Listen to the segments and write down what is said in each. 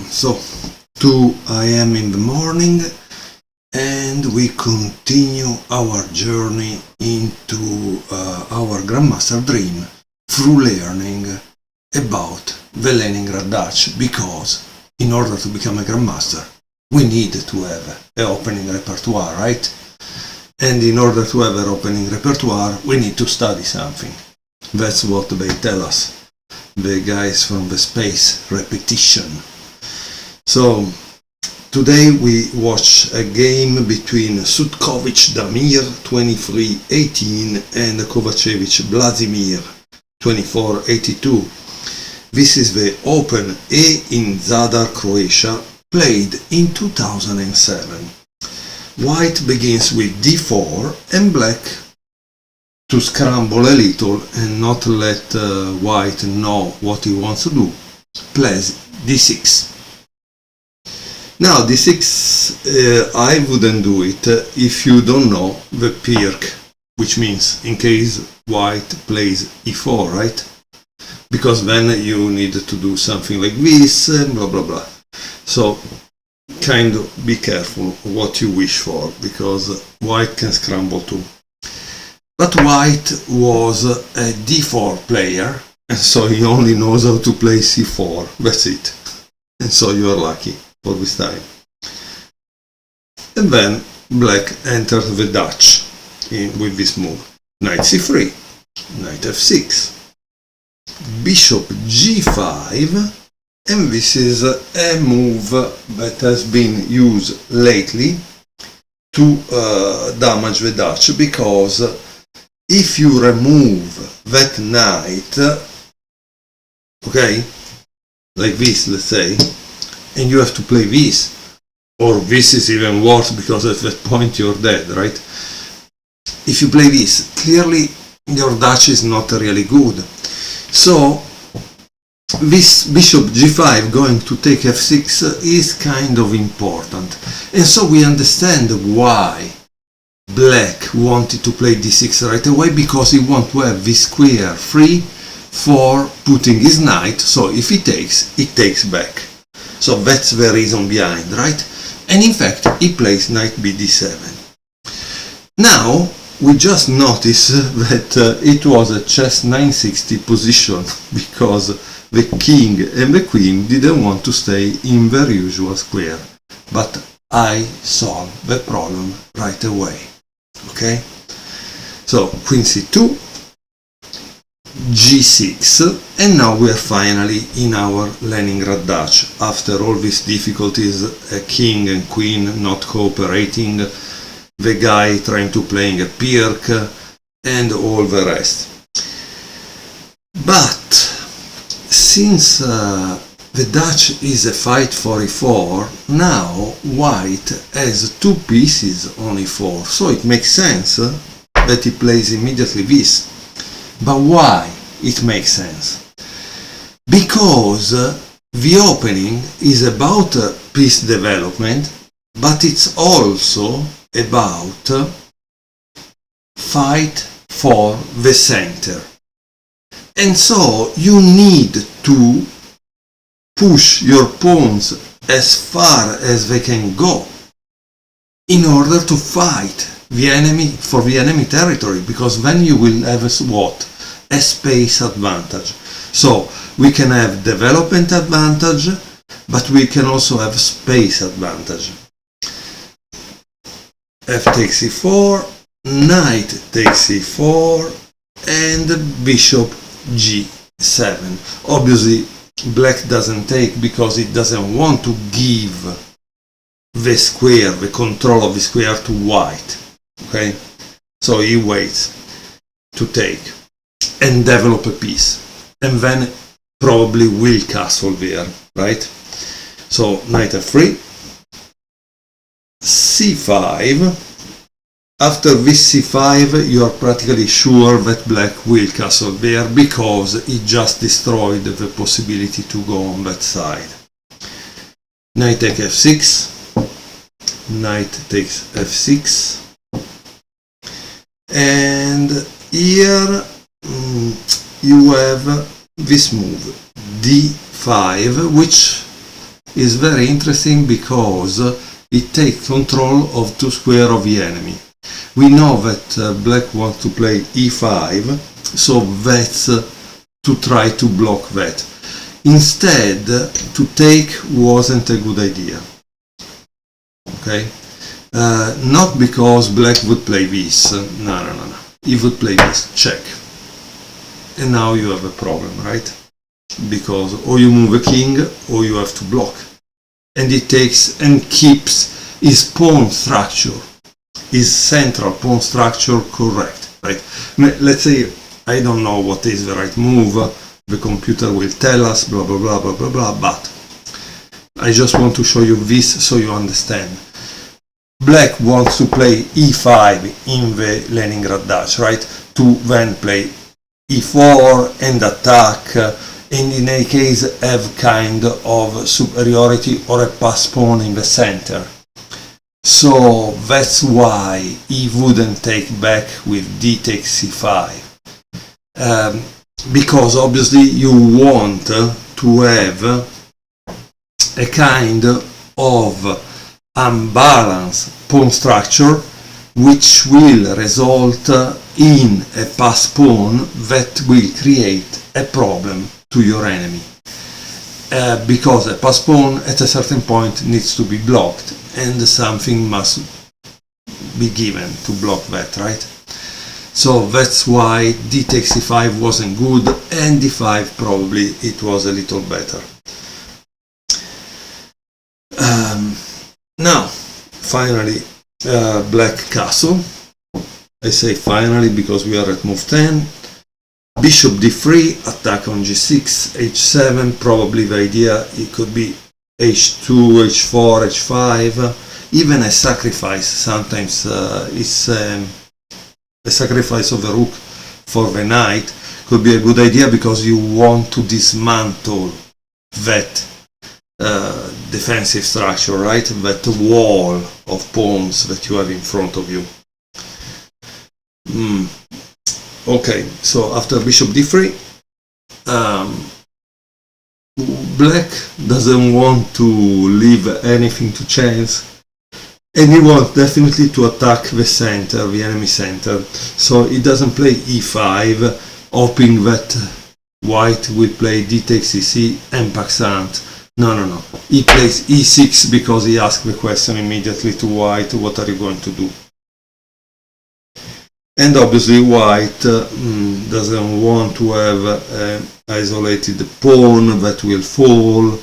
So 2 a.m. in the morning, and we continue our journey into our Grandmaster dream through learning about the Leningrad Dutch, because in order to become a Grandmaster we need to have an opening repertoire, right? And in order to have an opening repertoire we need to study something. That's what they tell us, the guys from the space repetition. So today we watch a game between Sutkovic Damir 23-18 and Kovacevic Vladimir 24-82. This is the Open A in Zadar, Croatia, played in 2007. White begins with d4 and black, to scramble a little and not let white know what he wants to do, plays d6. Now d6, I wouldn't do it if you don't know the pirk, which means in case white plays e4, right? Because then you need to do something like this, blah blah blah. So kind of be careful what you wish for, because white can scramble too. But white was a d4 player, and so he only knows how to play c4, that's it. And so you are lucky for this time. And then black enters the Dutch with this move. Knight c3, knight f6, bishop g5, and this is a move that has been used lately to damage the Dutch, because if you remove that knight, okay, like this, let's say, and you have to play this, or this is even worse because at that point you're dead, right? If you play this, clearly your Dutch is not really good. So this bishop g5 going to take f6 is kind of important, and so we understand why black wanted to play d6 right away, because he wants to have this square free for putting his knight, so if he takes, it takes back. So that's the reason behind, right? And in fact he plays knight b d7. Now we just notice that it was a chess 960 position, because the king and the queen didn't want to stay in their usual square, but I solved the problem right away. Okay, so queen c2, g6, and now we are finally in our Leningrad Dutch. After all these difficulties, a king and queen not cooperating, the guy trying to play a pirk, and all the rest. But since the Dutch is a fight for e4, now white has two pieces on e4, so it makes sense that he plays immediately this. But why it makes sense? Because the opening is about piece development, but it's also about fight for the center. And so you need to push your pawns as far as they can go in order to fight the enemy for the enemy territory, because then you will have a space advantage. So we can have development advantage, but we can also have space advantage. F takes e4, knight takes e4, and bishop g7. Obviously black doesn't take because it doesn't want to give the square, the control of the square, to white. Okay, so he waits to take and develop a piece, and then probably will castle there, right? So knight f3, c5. After this c5 you are practically sure that black will castle there, because it just destroyed the possibility to go on that side. Knight takes f6, knight takes f6, and here you have this move d5, which is very interesting because it takes control of 2 square of the enemy. We know that black wants to play e5, so that's to try to block that. Instead, to take wasn't a good idea. Okay? Not because black would play this. No. He would play this. Check. And now you have a problem, right? Because or you move a king or you have to block. And it takes and keeps his pawn structure, his central pawn structure correct, right? Let's say I don't know what is the right move, the computer will tell us, blah blah blah blah blah blah, but I just want to show you this so you understand. Black wants to play e5 in the Leningrad Dutch, right? To then play e4 and attack, and in any case have kind of superiority or a pass pawn in the center. So that's why he wouldn't take back with d takes c5. Because obviously you want to have a kind of unbalanced pawn structure which will result in a pass pawn that will create a problem to your enemy. Because a pass pawn at a certain point needs to be blocked and something must be given to block that, right? So that's why d takes c5 wasn't good, and d5 probably it was a little better. Now, finally, black castle. I say finally because we are at move 10. Bishop d3, attack on g6, h7, probably the idea it could be h2, h4, h5, even a sacrifice. Sometimes it's a sacrifice of a rook for the knight could be a good idea because you want to dismantle that defensive structure, right? That wall of pawns that you have in front of you. Okay, so after bishop d3, black doesn't want to leave anything to chance, and he wants definitely to attack the center, the enemy center. So he doesn't play e5, hoping that white will play d takes ec and passant. No. He plays e6 because he asks the question immediately to white, what are you going to do? And obviously white doesn't want to have an isolated pawn that will fall,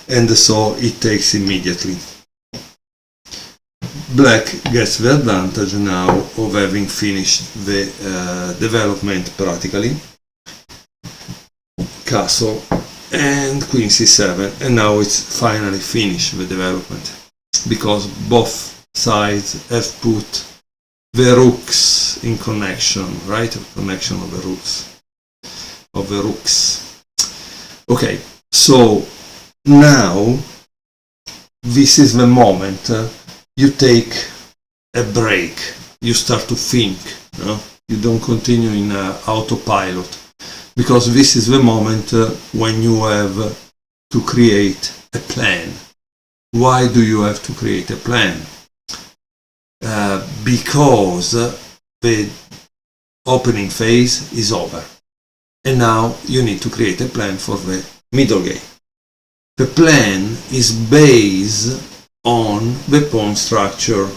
and so it takes immediately. Black gets the advantage now of having finished the development practically. Castle and queen c7, and now it's finally finished the development because both sides have put the rooks in connection, right? Connection of the rooks. Okay, so now this is the moment you take a break. You start to think. No? You don't continue in autopilot, because this is the moment when you have to create a plan. Why do you have to create a plan? Because the opening phase is over, and now you need to create a plan for the middle game. The plan is based on the pawn structure.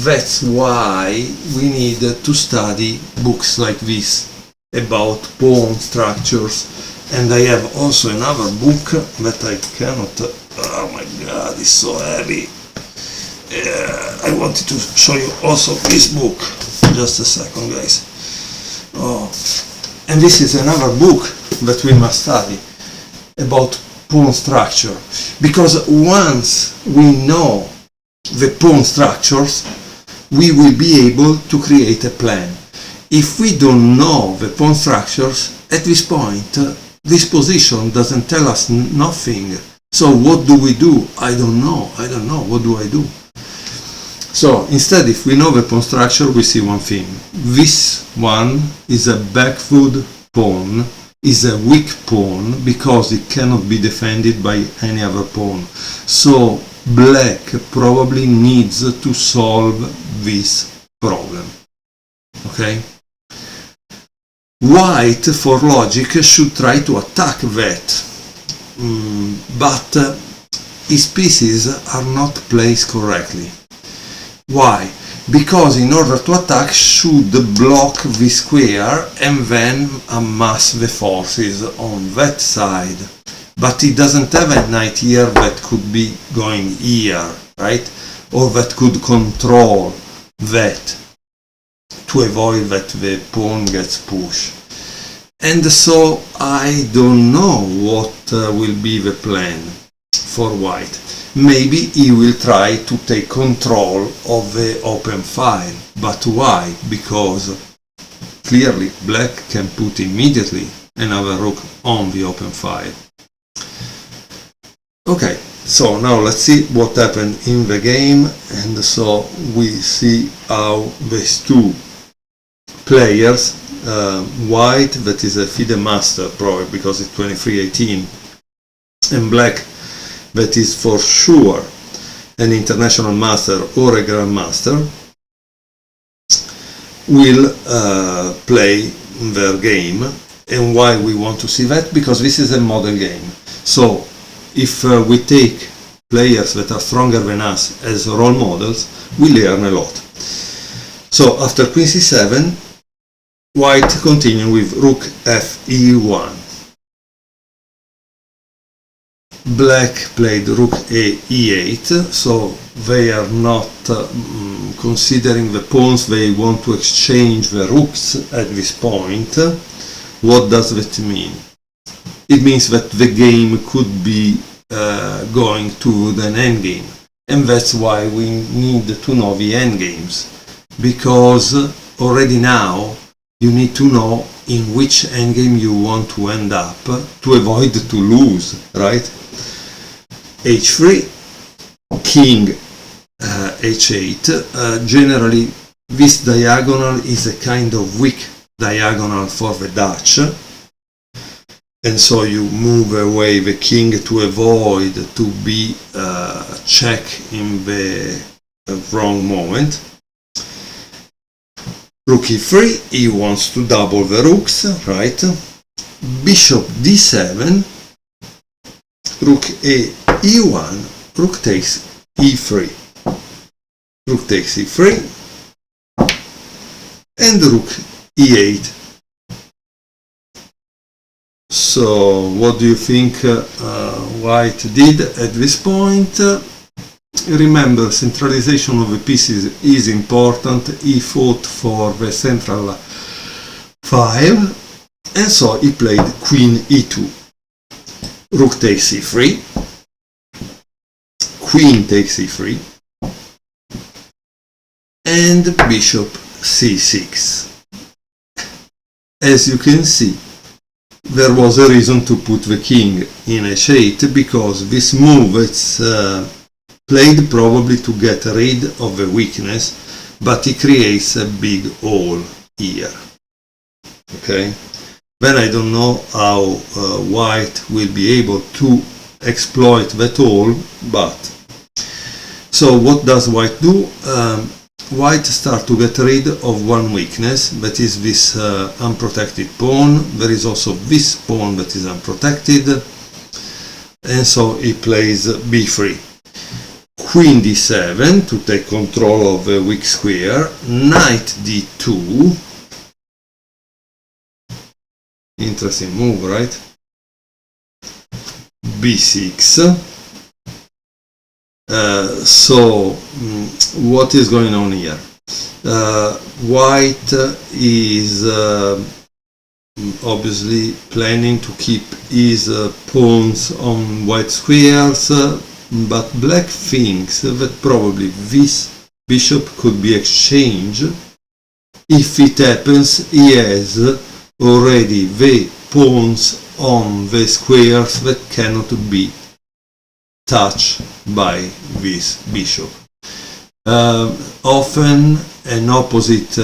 That's why we need to study books like this about pawn structures. And I have also another book that I cannot, oh my god, it's so heavy. I wanted to show you also this book. Just a second, guys. Oh, and this is another book that we must study about pawn structure, because once we know the pawn structures, we will be able to create a plan. If we don't know the pawn structures, at this point, this position doesn't tell us nothing. So what do we do? I don't know. What do I do? So instead, if we know the pawn structure, we see one thing. This one is a back foot pawn is a weak pawn because it cannot be defended by any other pawn. So black probably needs to solve this problem. Okay? White, for logic, should try to attack that, but his pieces are not placed correctly. Why? Because in order to attack should block the square and then amass the forces on that side. But he doesn't have a knight here that could be going here, right? Or that could control that to avoid that the pawn gets pushed. And so I don't know what will be the plan for white. Maybe he will try to take control of the open file. But why? Because clearly black can put immediately another rook on the open file. Okay, so now let's see what happened in the game, and so we see how these two players, white, that is a FIDE master probably because it's 23-18, and black, that is for sure an international master or a grandmaster, will play their game. And why we want to see that? Because this is a model game. So if we take players that are stronger than us as role models, we learn a lot. So after queen c7, white continue with rook fe1. Black played rook e8, so they are not considering the pawns, they want to exchange the rooks at this point. What does that mean? It means that the game could be going to an endgame, and that's why we need to know the endgames, because already now you need to know in which endgame you want to end up to avoid to lose, right? h3, king h8. Generally this diagonal is a kind of weak diagonal for the Dutch, and so you move away the king to avoid to be checked in the wrong moment. Rook e3, he wants to double the rooks, right? Bishop d7, rook e1, rook takes e3, rook takes e3, and rook e8. So what do you think white did at this point? Remember, centralization of the pieces is important. He fought for the central file, and so he played queen e2. Rook takes e3, queen takes e3, and bishop c6. As you can see, there was a reason to put the king in h8, because this move it's played probably to get rid of the weakness, but it creates a big hole here. Okay? Then I don't know how white will be able to exploit that hole, but... So what does white do? White starts to get rid of one weakness, that is this unprotected pawn. There is also this pawn that is unprotected, and so he plays b3. Queen d7 to take control of the weak square, knight d2, interesting move, right? b6. So what is going on here? White is obviously planning to keep his pawns on white squares, but black thinks that probably this bishop could be exchanged. If it happens, he has already the pawns on the squares that cannot be touched by this bishop. Often an opposite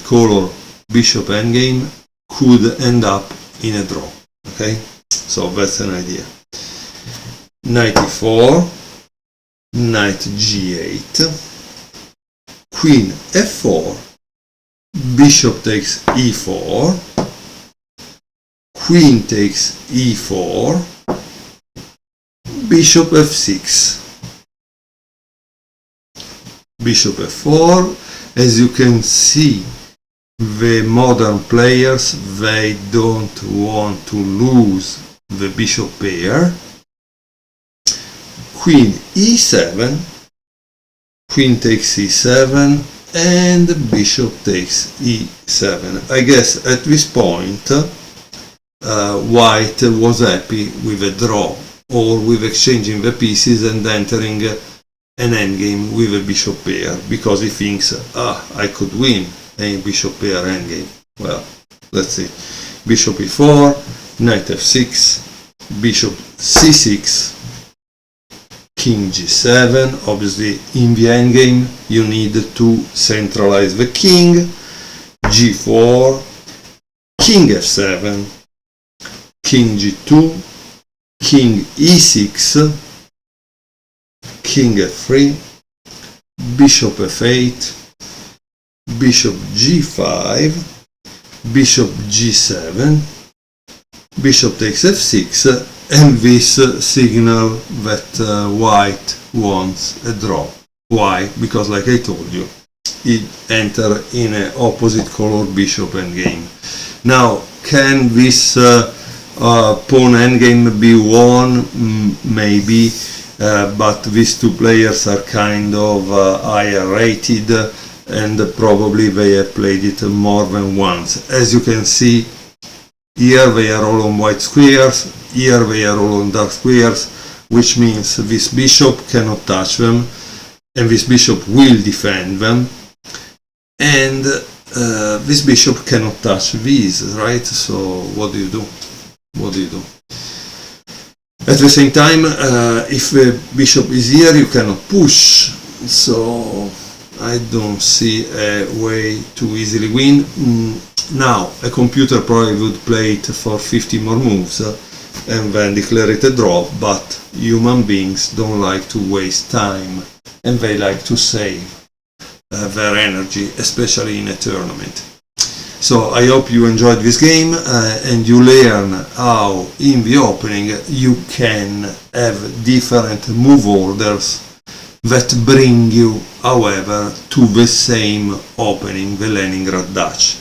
color bishop endgame could end up in a draw. Okay, so that's an idea. Knight e4, knight g8, queen f4, bishop takes e4, queen takes e4, bishop f6, bishop f4. As you can see, the modern players, they don't want to lose the bishop pair. Queen e7, queen takes e7, and bishop takes e7. I guess at this point white was happy with a draw, or with exchanging the pieces and entering an endgame with a bishop pair, because he thinks, I could win a bishop pair endgame. Well, let's see. Bishop e4, knight f6, bishop c6, king g7. Obviously in the endgame you need to centralize the king. g4, king f7, king g2, king e6, king f3, bishop f8, bishop g5, bishop g7, bishop takes f6, and this signal that white wants a draw. Why? Because, like I told you, it enter in an opposite color bishop endgame. Now, can this pawn endgame be won? Maybe, but these two players are kind of higher rated, and probably they have played it more than once. As you can see, here they are all on white squares, here they are all on dark squares, which means this bishop cannot touch them, and this bishop will defend them, and this bishop cannot touch these, right? So what do you do? What do you do? At the same time, if the bishop is here, you cannot push, so I don't see a way to easily win. Now, a computer probably would play it for 50 more moves and then declare it a draw, but human beings don't like to waste time, and they like to save their energy, especially in a tournament. So I hope you enjoyed this game and you learn how in the opening you can have different move orders that bring you, however, to the same opening, the Leningrad Dutch.